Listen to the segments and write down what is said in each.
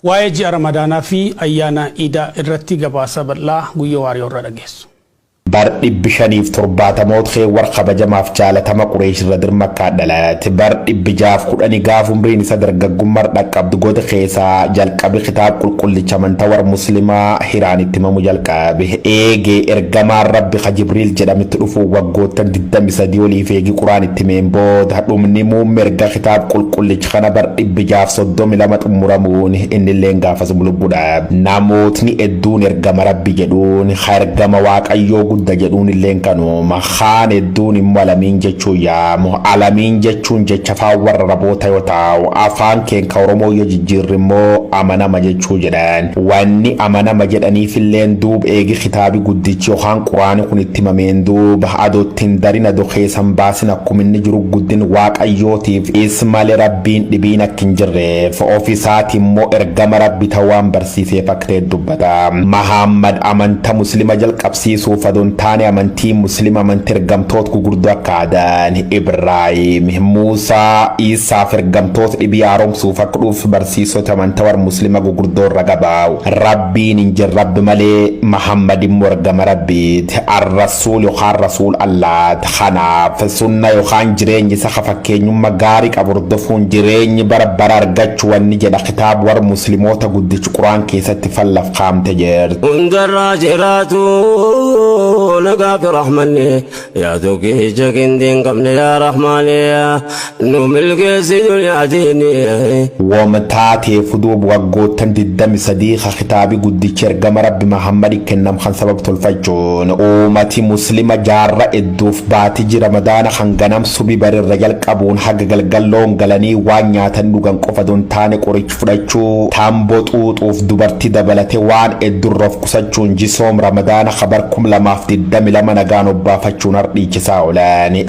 waa'ee ji'a Ramadaanaa fi ayyaana Iidaa irratti gabaasa bal'aa guyyaa waariyoo irra dhageessu. bar dhibbi torbaatamoot war kabajamaaf jaalatama Qureesh irra dirmakkaa dhalate bar dhibbi kudhanii gaaf umriin isa dargaggummaa dhaqqabdu goda keessaa jalqabe kitaab qulqullicha amantaa war muslimaa hiraan itti himamu jalqabe eegee ergamaan rabbi ka Jibriil jedhametti dhufu waggoottan 23 oliif eegi Quraan itti himeen booda dhumni mirga kitaab qulqullicha kana bar dhibbi 32 xumuramuun innillee gaafas bulubbuudha namootni hedduun ergama rabbi jedhuun ergama waaqayyoo gudda jedhuun illeen kanuma khaan hedduun immoo alamiin jechuu yaamu alamiin jechuun jecha afaan warra raboota yoo ta'u afaan keenya Oromoo yoo jijjiirri immoo amanama jechuu jedhan wanni amanama jedhaniif illeen duub eegi kitaabi guddichi yookaan Quraani kun itti himameen duub adoottiin darin adoo keessan baasin akkuma inni jiru guddin waaqayyootiif ismalee rabbiin dhibiin akka hin jirreef ofiisaati immoo ergama rabbi ta'uun barsiisee fakkatee dubbata Muhammad amanta muslima jalqabsiisuuf adoon taane amantii muslima amantii ergamtoota gurguddoo akka aadaan Ibraahim Muusaa Isaa ergamtoota dhibii haaromsuuf akka dhuuf barsiisota amantaa war muslima gurguddoo irra gabaa'u rabbiin hin jirre rabbi malee Muhammad immoo ergama rabbiiti ar-rasuul yookaan rasuul Allah kanaaf sunna yookaan jireenyi isa fakkeenyummaa gaarii qabu hordofuun jireenyi bara argachuu wanni jedha kitaaba war muslimoota guddichi Quraan keessatti fallaf kaamte jirti hundarraa jiraatu نقاب رحمني يا توكي جاكين دين قبل يا رحماني نملك سيدون يا ديني ومتاتي فدوب وقوتن ددام صديق خطابي قد شرقم رب محمد كنم خان سبب تلفجون أمتي مسلمة جارة الدوف باتي رمضان خانقنام سبي بر الرجال قبون حق قلقلون قلني وانياتن نوغن قفدون تاني قريش فرجو تامبوت اوت اوف دوبرتي دبلتي وان الدروف قسجون جسوم رمضان خبركم لما في الدم لما نغانو بافتشون أرضي ساولاني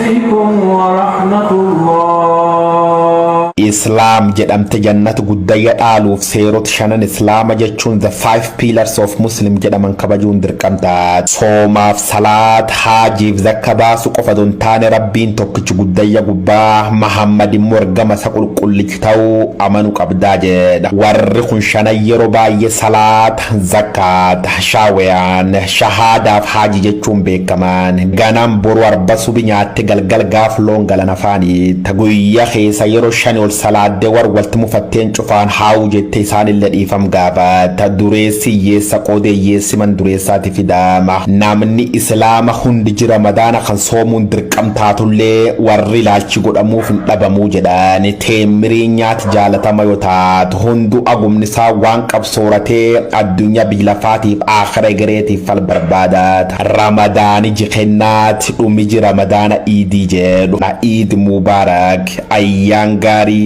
Islam jedhamte jannatu guddaya dhaaluuf seerot shanan Islaama jechuun the 5 pillars of Muslim jedhaman kabajuun dirqamta soomaaf salaat haajiif zakka baasu qofa don taane rabbiin tokkichi guddaya gubbaa Muhammad immoo ergama isa qulqullichi ta'uu amanu qabdaa jedha warri kun shanan yeroo baay'ee salaat zakkaat shaawiyaan shahaadaaf haaji jechuun beekaman ganam boru arba subi nyaatte galgal gaaf loon galan afaanii taguyya keessa yeroo shani salaade war walti mufatteen cufaan haawu jette isaan illee dhiifam gaaba ta dureessi yeessa qoodee yeessi man dureessaati fidaama namni islaama hundi jira Ramadaana kan soomuun dirqamtaatullee warri ilaalchi godhamuuf hin dhabamuu jedhaan teemmirii nyaati jaalatama yoo taatu hundu agumnisaa waan qabsooratee addunyaa bilafaatiif aakhira gareetiif fal barbaadat Ramadaani jikennaati dhumi jira Ramadaana iidii jedhu iid mubaarak ayyaan gaarii